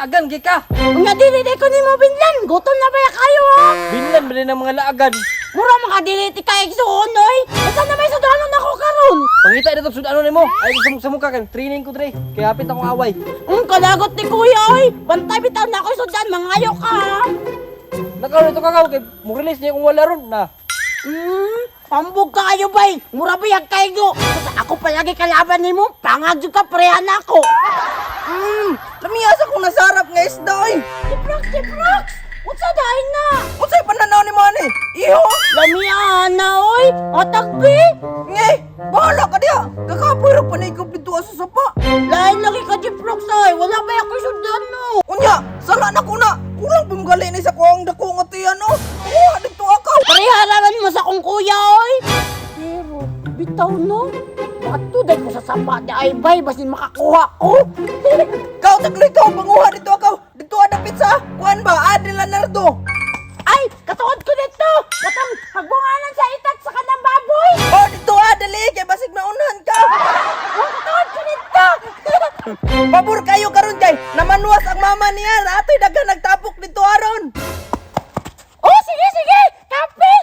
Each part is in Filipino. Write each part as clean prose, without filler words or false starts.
laagan, gika. Nga dili ko ni mo binlan. Gutom na ba ya kayo ha? Binlan ba rin ang mga laagan? Mura mga dili ti kay igsuon oy. Asa na may sudanon ako karon? Pangita dito sud ano nimo? Ay sa mukha kan training ko dre. Kaya hapit akong away. Kalagot ni kuya oy. Bantay bitaw na ako sudan mangayo ka. Nakaw dito kakaw kay mo release niya kung wala ron na. Pambog ka kayo bay. Mura ba yung kaygo? Ako palagi kalaban ni mo. Pangag jud ka prehan ako. Lamiyasa kong nasarap nga isda oy. Tiprox. Unsa dahin na? Unsay pananaw ni Mani? Iho? Lamian na oy. Atakbi. Nge, bahala ka diya. Kakapoy ra panigop dito sa sapa. Lain lagi ka Tiprox oy. Wala ba ako sudan no? Unya, sala na ko na. Kulang pumgali ni sa kuang dakong atiyan no. Kuha dito akaw. Pariharaman mo sa kong kuya oy. Pero bitaw no. Matuday ko sa sapa di ay bay basin makakuha ko. Kau tagli ka panguha dito akaw. Dito ada pizza. Kuan ba Adel Leonardo? Ay, katuod ko dito. Katong hagbunganan sa itat sa kanang baboy. Oh, dito dali kay basig maunahan ka. Katuod ko dito. Pabor kayo karon kay namanuwas ang mama niya. Atoy dagan nagtapok dito aron. Oh, sige, sige. Kape.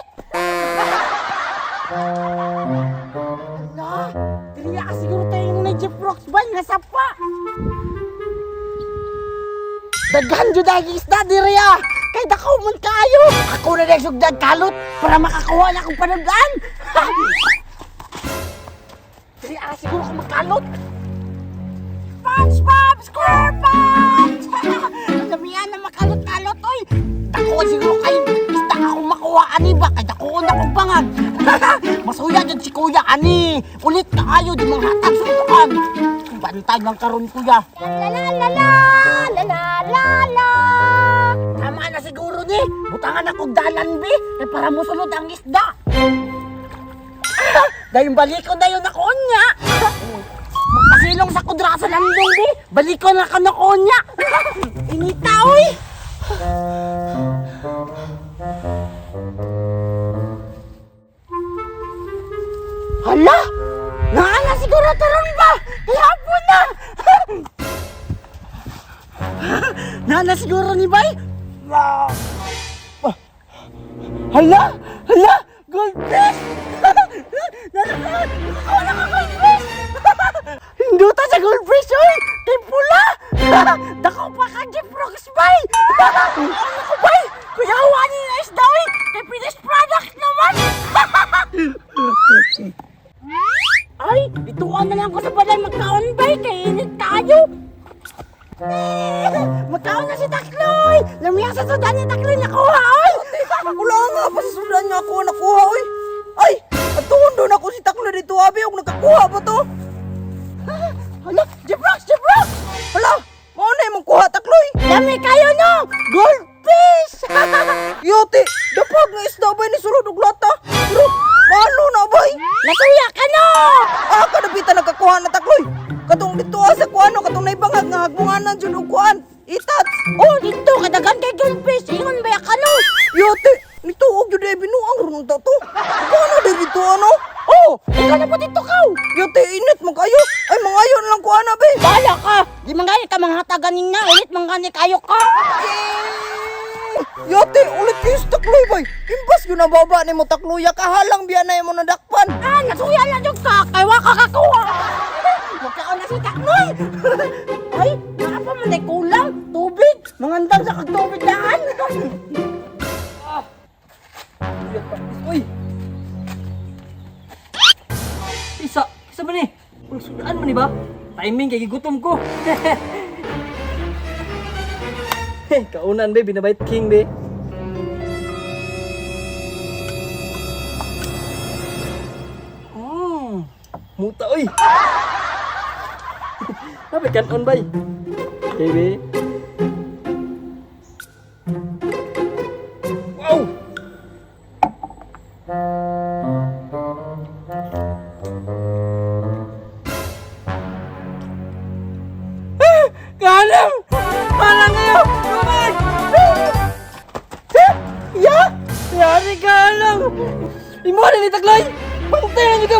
Ala, dili ka siguro tayo na Jeep Rocks ba nga sapa. Daghan jud ang isda diri ah. Kay dakaw man kayo. Ako na dai sugdan kalot para makakuha na akong panugan. Dili ah siguro ko makalot. SpongeBob SquarePants! Lamian na makalot-kalot oy. Dako siguro kay isda ako makuha ani ba kay dako na kong bangag. Masuya jud si kuya ani. Ulit ka ayo di manghatag suntukan. Bantay lang karon kuya. La la la la la la la la. Tama na siguro ni. Butangan akong dalan bi kay para mosulod ang isda. Dayong balikon dayon ako nya. Magpasilong sa kudra sa landong di. Balikon na ka na ko nya. Inita oy. Hala! Naana siguro taron ba? Hapon na! Naana siguro ni Bay? Hala! Hala! Goldfish! Nakakawala ka goldfish! Hinduta sa goldfish oy! Kay pula! Dako pa ka Jeep Rocks Bay! Ano ko Bay? Kuyawa niyo na isda oy! Kay finished product naman! Ay, bituan na lang ko sa balay magkaon bay, kay init tayo. Magkaon na si Takloy. Lamiya sa sudan ni Takloy nakuha, oy. Wala nga pa sa sudan niya ako nakuha oy. Ay, atuon doon ako si Taklo dito abi og nakakuha ba to? Hala, Jeep Rocks! Hala, mao na imong kuha Takloy. Dami kayo no, goldfish! Yote, dapag nga isda ba ni sulod og lata? Pero malo na bay. Natuya ka no! Kadabita nagkakuha na Takloy. Katong dito sa kuano, katong naibangag nga hagbunganan jud og kuan. Itat. Oh, dito kadagan kay goldfish. Ingon ba ka no? Yote, nituog jud ay binuang ron to. Kuano dito ano? Oh, ikaw na po dito kaw. Yote, init mo kayo. Ay mangayo na lang kuana be. Bala ka. Di mangani ka mga hataganin na. Ulit mangani kayo ka. Yote, ulit kayo sa Takloy bay. Imbas yun ang baba ni mo Takloya, kahalang biya na mo nadakpan. Ah, nasuya na dyan ka. Kay waka kakuha. Magkaon na si Takloy. Ay, nakapa man ay kulang. Tubig. Mangandang sa kagtubig daan. Uy. Isa ba ni? Uy, sudaan man ni ba? Timing kay gigutom ko. Kaunan be, binabait king be. Muta oy. Napay kanon bay. Okay be. Wow. Galang! Galang ngayon! Lumag! Ya! Yari ka lang! Imo na ni Takloy! Pantay na niyo ka!